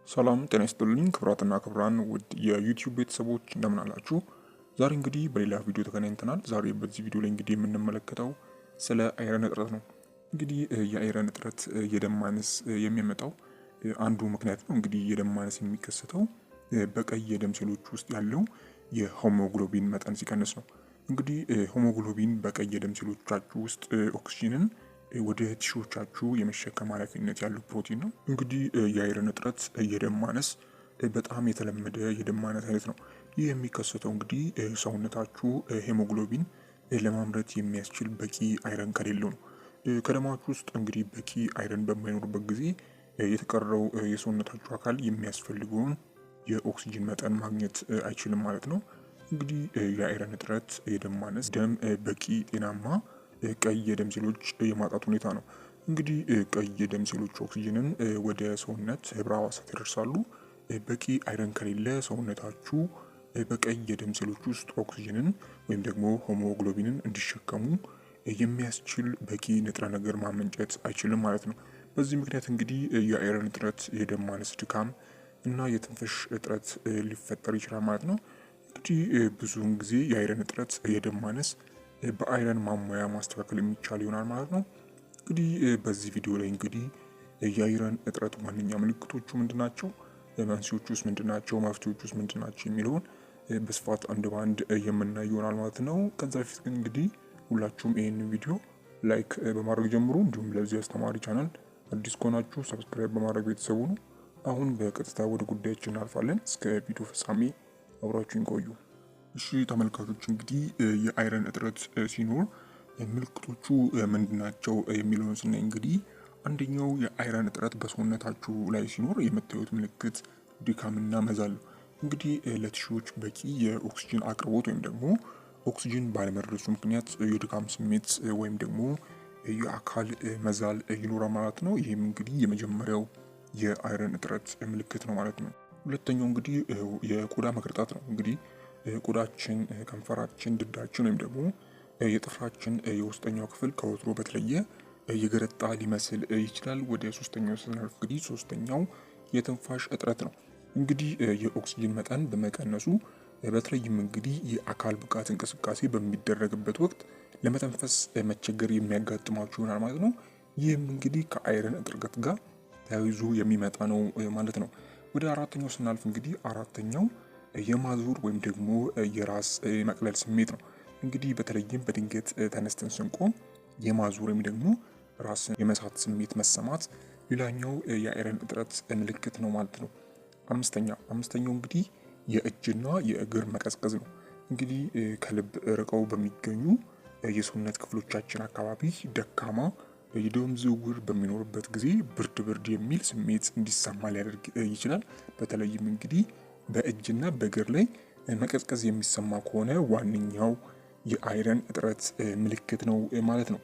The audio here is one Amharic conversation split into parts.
ሰላም ጤና ይስጥልኝ ክብራትና ክብራን ውድ የዩቲዩብ ቤተሰቦች እንደምን አላችሁ? ዛሬ እንግዲህ በሌላ ቪዲዮ ተገናኝተናል። ዛሬ በዚህ ቪዲዮ ላይ እንግዲህ የምንመለከተው ስለ አይረን እጥረት ነው። እንግዲህ የአይረን እጥረት የደም ማነስ የሚመጣው አንዱ ምክንያት ነው። እንግዲህ የደም ማነስ የሚከሰተው በቀይ የደም ሴሎች ውስጥ ያለው የሆሞግሎቢን መጠን ሲቀንስ ነው። እንግዲህ ሆሞግሎቢን በቀይ የደም ሴሎቻችሁ ውስጥ ኦክሲጅንን ወደ ቲሾቻችሁ የመሸከም ኃላፊነት ያለው ፕሮቲን ነው። እንግዲህ የአይረን እጥረት የደም ማነስ በጣም የተለመደ የደም ማነስ አይነት ነው። ይህ የሚከሰተው እንግዲህ ሰውነታችሁ ሄሞግሎቢን ለማምረት የሚያስችል በቂ አይረን ከሌለው ነው። ከደማችሁ ውስጥ እንግዲህ በቂ አይረን በማይኖርበት ጊዜ የተቀረው የሰውነታችሁ አካል የሚያስፈልገውን የኦክሲጅን መጠን ማግኘት አይችልም ማለት ነው። እንግዲህ የአይረን እጥረት የደም ማነስ ደም በቂ ጤናማ ቀይ የደም ሴሎች የማጣት ሁኔታ ነው። እንግዲህ ቀይ የደም ሴሎች ኦክሲጅንን ወደ ሰውነት ህብረ ሕዋሳት ያደርሳሉ። በቂ አይረን ከሌለ ሰውነታችሁ በቀይ የደም ሴሎች ውስጥ ኦክሲጅንን ወይም ደግሞ ሆሞግሎቢንን እንዲሸከሙ የሚያስችል በቂ ንጥረ ነገር ማመንጨት አይችልም ማለት ነው። በዚህ ምክንያት እንግዲህ የአይረን እጥረት የደም ማነስ፣ ድካም እና የትንፋሽ እጥረት ሊፈጠር ይችላል ማለት ነው። እንግዲህ ብዙውን ጊዜ የአይረን እጥረት የደም ማነስ በአይረን ማሟያ ማስተካከል የሚቻል ይሆናል ማለት ነው። እንግዲህ በዚህ ቪዲዮ ላይ እንግዲህ የአይረን እጥረት ዋነኛ ምልክቶቹ ምንድናቸው፣ መንስኤዎቹ ውስጥ ምንድናቸው፣ መፍትሄዎቹ ውስጥ ምንድናቸው የሚለውን በስፋት አንድ በአንድ የምናይ ይሆናል ማለት ነው። ከዛ በፊት ግን እንግዲህ ሁላችሁም ይህንን ቪዲዮ ላይክ በማድረግ ጀምሩ። እንዲሁም ለዚህ አስተማሪ ቻናል አዲስ ከሆናችሁ ሰብስክራይብ በማድረግ ቤተሰቡ ነው። አሁን በቀጥታ ወደ ጉዳያችን እናልፋለን። እስከ ቪዲዮ ፍጻሜ አብራችሁን ቆዩ። እሺ ተመልካቾች እንግዲህ የአይረን እጥረት ሲኖር ምልክቶቹ ምንድናቸው የሚለውን ስናይ እንግዲህ አንደኛው የአይረን እጥረት በሰውነታችሁ ላይ ሲኖር የምታዩት ምልክት ድካምና መዛል ነው። እንግዲህ ለቲሾዎች በቂ የኦክሲጅን አቅርቦት ወይም ደግሞ ኦክሲጅን ባለመድረሱ ምክንያት የድካም ስሜት ወይም ደግሞ የአካል መዛል ይኖራል ማለት ነው። ይህም እንግዲህ የመጀመሪያው የአይረን እጥረት ምልክት ነው ማለት ነው። ሁለተኛው እንግዲህ የቆዳ መቅረጣት ነው። እንግዲህ ቆዳችን፣ ከንፈራችን፣ ድዳችን ወይም ደግሞ የጥፍራችን የውስጠኛው ክፍል ከወትሮ በተለየ የገረጣ ሊመስል ይችላል። ወደ ሶስተኛው ስናልፍ እንግዲህ ሶስተኛው የትንፋሽ እጥረት ነው። እንግዲህ የኦክሲጅን መጠን በመቀነሱ በተለይም እንግዲህ የአካል ብቃት እንቅስቃሴ በሚደረግበት ወቅት ለመተንፈስ መቸገር የሚያጋጥማችሁ ይሆናል ማለት ነው። ይህም እንግዲህ ከአይረን እጥረት ጋር ተያይዞ የሚመጣ ነው ማለት ነው። ወደ አራተኛው ስናልፍ እንግዲህ አራተኛው የማዞር ወይም ደግሞ የራስ መቅለል ስሜት ነው። እንግዲህ በተለይም በድንገት ተነስተን ስንቆም የማዞር ወይም ደግሞ ራስን የመሳት ስሜት መሰማት ሌላኛው የአይረን እጥረት ምልክት ነው ማለት ነው። አምስተኛው እንግዲህ የእጅና የእግር መቀዝቀዝ ነው። እንግዲህ ከልብ ርቀው በሚገኙ የሰውነት ክፍሎቻችን አካባቢ ደካማ የደም ዝውውር በሚኖርበት ጊዜ ብርድ ብርድ የሚል ስሜት እንዲሰማ ሊያደርግ ይችላል። በተለይም እንግዲህ በእጅና በእግር ላይ መቀዝቀዝ የሚሰማ ከሆነ ዋነኛው የአይረን እጥረት ምልክት ነው ማለት ነው።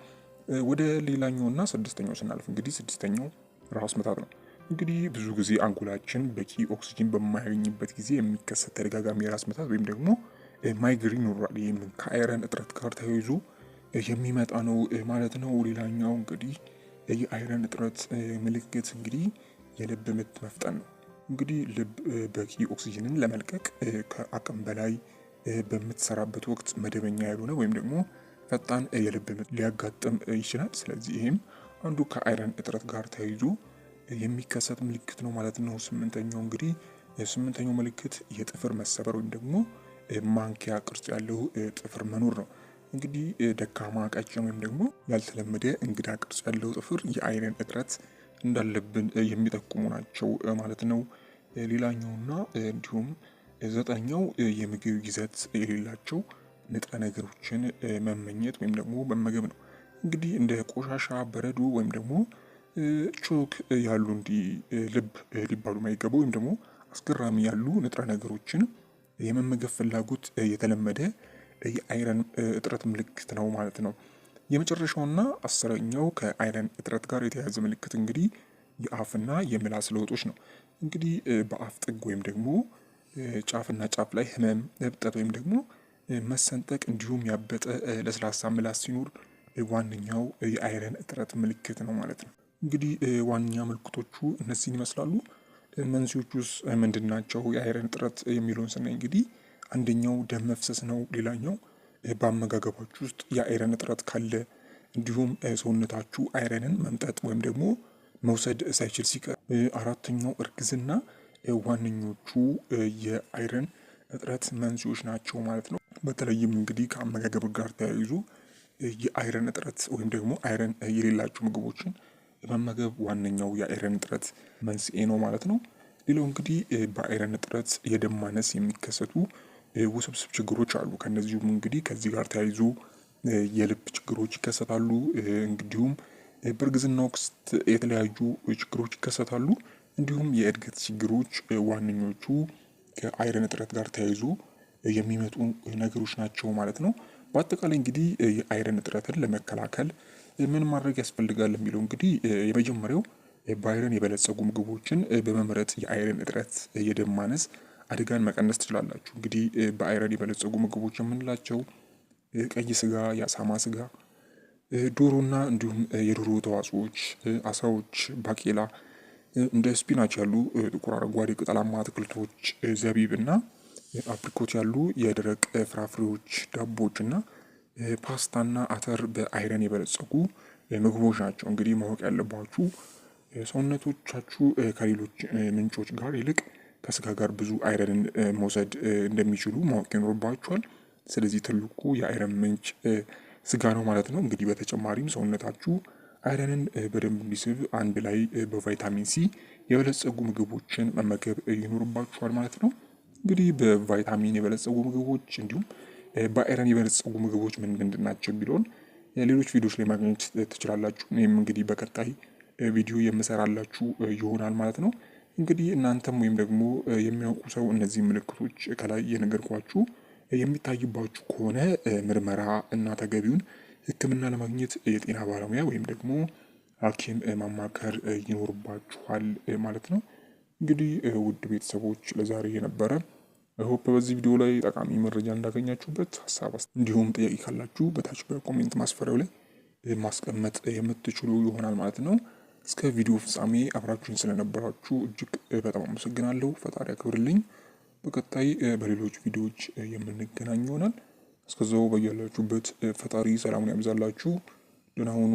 ወደ ሌላኛውና ስድስተኛው ስናልፍ እንግዲህ ስድስተኛው ራስ ምታት ነው። እንግዲህ ብዙ ጊዜ አንጎላችን በቂ ኦክሲጅን በማያገኝበት ጊዜ የሚከሰት ተደጋጋሚ የራስ ምታት ወይም ደግሞ ማይግሪን ይኖራል። ይህም ከአይረን እጥረት ጋር ተያይዞ የሚመጣ ነው ማለት ነው። ሌላኛው እንግዲህ የአይረን እጥረት ምልክት እንግዲህ የልብ ምት መፍጠን ነው። እንግዲህ ልብ በቂ ኦክሲጅንን ለመልቀቅ ከአቅም በላይ በምትሰራበት ወቅት መደበኛ ያልሆነ ወይም ደግሞ ፈጣን የልብ ምት ሊያጋጥም ይችላል። ስለዚህ ይህም አንዱ ከአይረን እጥረት ጋር ተያይዞ የሚከሰት ምልክት ነው ማለት ነው። ስምንተኛው ምልክት የጥፍር መሰበር ወይም ደግሞ ማንኪያ ቅርጽ ያለው ጥፍር መኖር ነው። እንግዲህ ደካማ፣ ቀጭን ወይም ደግሞ ያልተለመደ እንግዳ ቅርጽ ያለው ጥፍር የአይረን እጥረት እንዳለብን የሚጠቁሙ ናቸው ማለት ነው። ሌላኛውና እንዲሁም ዘጠነኛው የምግብ ይዘት የሌላቸው ንጥረ ነገሮችን መመኘት ወይም ደግሞ መመገብ ነው። እንግዲህ እንደ ቆሻሻ፣ በረዶ ወይም ደግሞ ቾክ ያሉ እንዲህ ልብ ሊባሉ የማይገቡ ወይም ደግሞ አስገራሚ ያሉ ንጥረ ነገሮችን የመመገብ ፍላጎት የተለመደ የአይረን እጥረት ምልክት ነው ማለት ነው። የመጨረሻውና አስረኛው ከአይረን እጥረት ጋር የተያያዘ ምልክት እንግዲህ የአፍና የምላስ ለውጦች ነው። እንግዲህ በአፍ ጥግ ወይም ደግሞ ጫፍና ጫፍ ላይ ህመም፣ እብጠት ወይም ደግሞ መሰንጠቅ እንዲሁም ያበጠ ለስላሳ ምላስ ሲኖር ዋነኛው የአይረን እጥረት ምልክት ነው ማለት ነው። እንግዲህ ዋነኛ ምልክቶቹ እነዚህን ይመስላሉ። መንስኤዎቹስ ምንድን ናቸው? የአይረን እጥረት የሚለውን ስናይ እንግዲህ አንደኛው ደም መፍሰስ ነው። ሌላኛው በአመጋገባችሁ ውስጥ የአይረን እጥረት ካለ እንዲሁም ሰውነታችሁ አይረንን መምጠጥ ወይም ደግሞ መውሰድ ሳይችል ሲቀር፣ አራተኛው እርግዝና ዋነኞቹ የአይረን እጥረት መንስኤዎች ናቸው ማለት ነው። በተለይም እንግዲህ ከአመጋገብ ጋር ተያይዞ የአይረን እጥረት ወይም ደግሞ አይረን የሌላቸው ምግቦችን መመገብ ዋነኛው የአይረን እጥረት መንስኤ ነው ማለት ነው። ሌላው እንግዲህ በአይረን እጥረት የደም ማነስ የሚከሰቱ ውስብስብ ችግሮች አሉ። ከነዚሁም እንግዲህ ከዚህ ጋር ተያይዞ የልብ ችግሮች ይከሰታሉ። እንዲሁም በእርግዝና ወቅት የተለያዩ ችግሮች ይከሰታሉ። እንዲሁም የእድገት ችግሮች ዋነኞቹ ከአይረን እጥረት ጋር ተያይዞ የሚመጡ ነገሮች ናቸው ማለት ነው። በአጠቃላይ እንግዲህ የአይረን እጥረትን ለመከላከል ምን ማድረግ ያስፈልጋል የሚለው እንግዲህ የመጀመሪያው በአይረን የበለጸጉ ምግቦችን በመምረጥ የአይረን እጥረት፣ የደም ማነስ አደጋን መቀነስ ትችላላችሁ። እንግዲህ በአይረን የበለጸጉ ምግቦች የምንላቸው ቀይ ስጋ፣ የአሳማ ስጋ፣ ዶሮና እንዲሁም የዶሮ ተዋጽኦዎች፣ አሳዎች፣ ባቄላ፣ እንደ ስፒናች ያሉ ጥቁር አረንጓዴ ቅጠላማ አትክልቶች፣ ዘቢብ እና አፕሪኮት ያሉ የደረቅ ፍራፍሬዎች፣ ዳቦዎች እና ፓስታና አተር በአይረን የበለጸጉ ምግቦች ናቸው። እንግዲህ ማወቅ ያለባችሁ ሰውነቶቻችሁ ከሌሎች ምንጮች ጋር ይልቅ ከስጋ ጋር ብዙ አይረንን መውሰድ እንደሚችሉ ማወቅ ይኖርባችኋል። ስለዚህ ትልቁ የአይረን ምንጭ ስጋ ነው ማለት ነው። እንግዲህ በተጨማሪም ሰውነታችሁ አይረንን በደንብ እንዲስብ አንድ ላይ በቫይታሚን ሲ የበለጸጉ ምግቦችን መመገብ ይኖርባችኋል ማለት ነው። እንግዲህ በቫይታሚን የበለጸጉ ምግቦች እንዲሁም በአይረን የበለጸጉ ምግቦች ምንድን ናቸው የሚለውን ሌሎች ቪዲዮዎች ላይ ማግኘት ትችላላችሁ። እኔም እንግዲህ በቀጣይ ቪዲዮ የምሰራላችሁ ይሆናል ማለት ነው። እንግዲህ እናንተም ወይም ደግሞ የሚያውቁ ሰው እነዚህ ምልክቶች ከላይ የነገርኳችሁ የሚታይባችሁ ከሆነ ምርመራ እና ተገቢውን ሕክምና ለማግኘት የጤና ባለሙያ ወይም ደግሞ ሐኪም ማማከር ይኖርባችኋል ማለት ነው። እንግዲህ ውድ ቤተሰቦች ለዛሬ የነበረ ሆፕ በዚህ ቪዲዮ ላይ ጠቃሚ መረጃ እንዳገኛችሁበት ሀሳብ እንዲሁም ጥያቄ ካላችሁ በታች በኮሜንት ማስፈሪያው ላይ ማስቀመጥ የምትችሉ ይሆናል ማለት ነው። እስከ ቪዲዮ ፍጻሜ አብራችሁን ስለነበራችሁ እጅግ በጣም አመሰግናለሁ። ፈጣሪ ያክብርልኝ። በቀጣይ በሌሎች ቪዲዮዎች የምንገናኝ ይሆናል። እስከዛው በያላችሁበት ፈጣሪ ሰላሙን ያብዛላችሁ። ደህና ሁኑ።